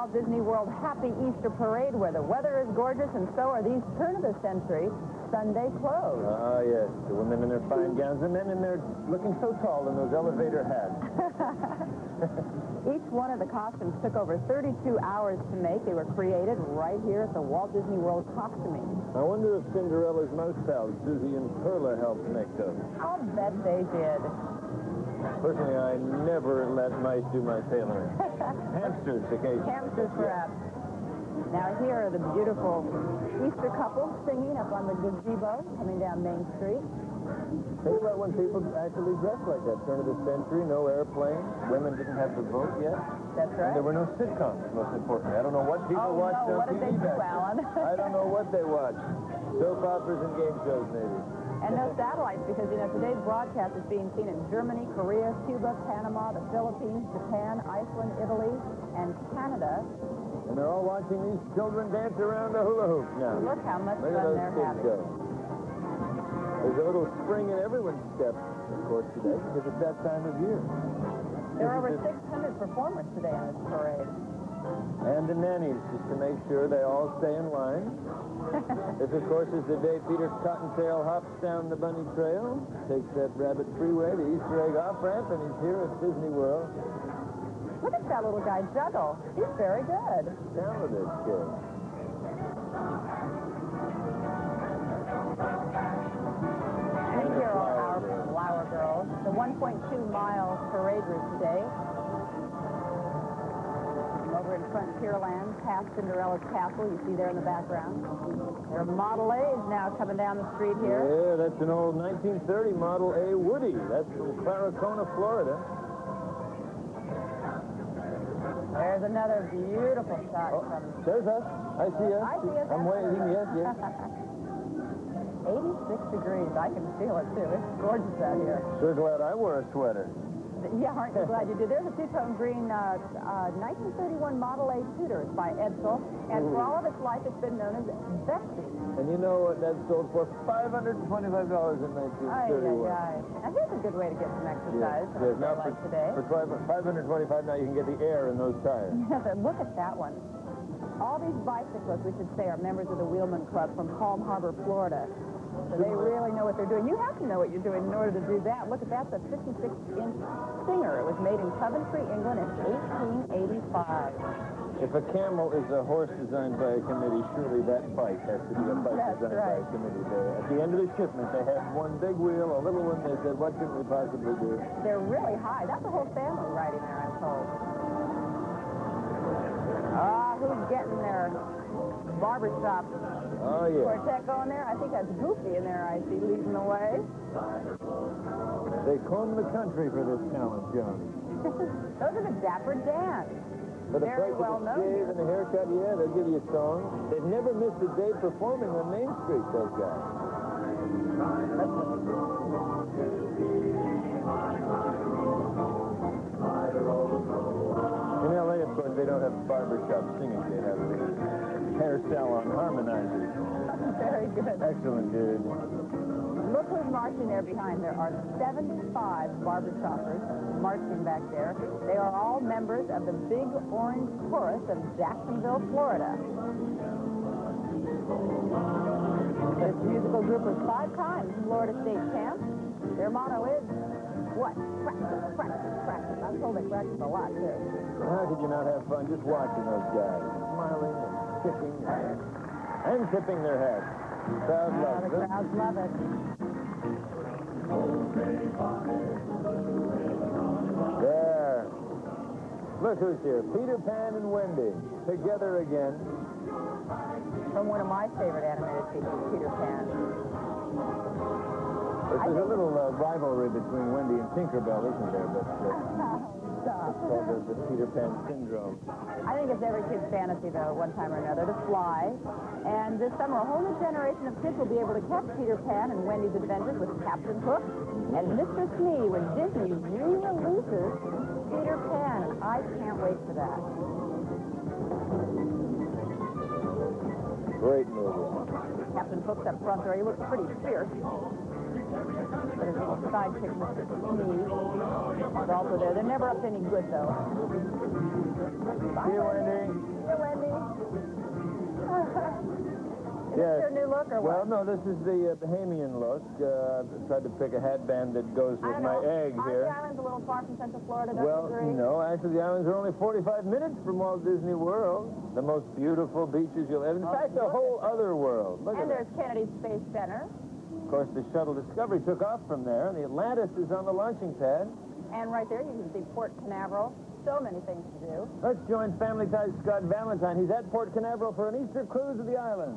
Walt Disney World Happy Easter Parade, where the weather is gorgeous and so are these turn-of-the-century Sunday clothes. Ah, yes. The women in their fine gowns, the men in their looking so tall in those elevator hats. Each one of the costumes took over 32 hours to make. They were created right here at the Walt Disney World Costuming. I wonder if Cinderella's mouse pals, Susie and Perla, helped make those. I'll bet they did. Personally, I never let mice do my tailoring. Hamsters, occasionally. Hamsters, perhaps. Now, here are the beautiful Easter couple singing up on the gazebo coming down Main Street. Think about when people actually dressed like that. Turn of the century, no airplane. Women didn't have the vote yet. That's right. And there were no sitcoms, most importantly. I don't know what people watched on what did TV they do, back then. Alan? I don't know what they watched. Soap operas and game shows, maybe. And no satellites, because, you know, today's broadcast is being seen in Germany, Korea, Cuba, Panama, the Philippines, Japan, Iceland, Italy, and Canada. And they're all watching these children dance around the hula hoop now. Look how much Look at fun those they're kids having. go. There's a little spring in everyone's step, of course, today, because it's that time of year. There are over 600 performers today on this parade. And the nannies, just to make sure they all stay in line. This, of course, is the day Peter Cottontail hops down the bunny trail, takes that rabbit freeway, the Easter egg off-ramp, and he's here at Disney World. Look at that little guy juggle. He's very good. Talented kid. And here are our flower girls. The 1.2-mile parade route today. Over in Frontierland, past Cinderella's castle, you see there in the background. There are Model A's now coming down the street here. Yeah, that's an old 1930 Model A Woody. That's from Claricona, Florida. There's another beautiful shot from... There's us. I see us. I see us. I'm waving. Yes, yes. 86 degrees. I can feel it, too. It's gorgeous out here. Sure glad I wore a sweater. Yeah, aren't you glad you did? There's a two-tone green 1931 Model A Tudor by Edsel, and for all of its life, it's been known as Betsy. And you know what that sold for? $525 in 1931. Now, here's a good way to get some exercise Yes, now like today. For $525 now, you can get the air in those tires. Look at that one. All these bicyclists, we should say, are members of the Wheelman Club from Palm Harbor, Florida. So they really know what they're doing. You have to know what you're doing in order to do that. Look at that, the 56-inch Singer. It was made in Coventry, England in 1885. If a camel is a horse designed by a committee, surely that bike has to be a bike designed by a committee. At the end of the shipment, they had one big wheel, a little one. They said, what can we possibly do? They're really high. That's a whole family riding there, I'm told. Who's getting their barbershop quartet going there? I think that's Goofy in there, I see, leading the way. They comb the country for this talent, Joan. Those are the Dapper Dan. For the Very price well of a known. shave and a haircut, yeah, they'll give you a song. They've never missed a day performing on Main Street, those guys. In L.A., of course, they don't have barbershop singing. They have the hair salon harmonizers. Very good. Excellent, dude. Look who's marching there behind. There are 75 barbershoppers marching back there. They are all members of the Big Orange Chorus of Jacksonville, Florida. This musical group was 5 times Florida State champs. Their motto is, what? Practice, practice, practice. I'm told they practice a lot, too. How could you not have fun just watching those guys? Smiling and kicking and tipping their hats. The crowd loves it. The crowds love it. There. Look who's here. Peter Pan and Wendy. Together again. From one of my favorite animated features, Peter Pan. There's a little rivalry between Wendy and Tinkerbell, isn't there? But it's called the Peter Pan syndrome. I think it's every kid's fantasy, though, at one time or another, to fly. And this summer, a whole new generation of kids will be able to catch Peter Pan and Wendy's adventures with Captain Hook and Mr. Smee when Disney re-releases Peter Pan. And I can't wait for that. Great movie. Captain Hook's up front there. He looks pretty fierce. But his little sidekick, Mr. Smee, is also there. They're never up to any good, though. Bye, See you, Wendy. See you, Wendy. Is Yes. this your new look, or Well, what? no, this is the Bahamian look. I've tried to pick a headband that goes I with don't my know. egg Aren't here. the islands a little far from Central Florida, don't you Well, agree? no, actually, the islands are only 45 minutes from Walt Disney World. The most beautiful beaches you'll ever... In fact, a look whole other world. Look And at there's that. Kennedy Space Center. Of course, the shuttle Discovery took off from there, and the Atlantis is on the launching pad. And right there, you can see Port Canaveral. So many things to do. Let's join Family Ties Scott Valentine. He's at Port Canaveral for an Easter cruise of the island.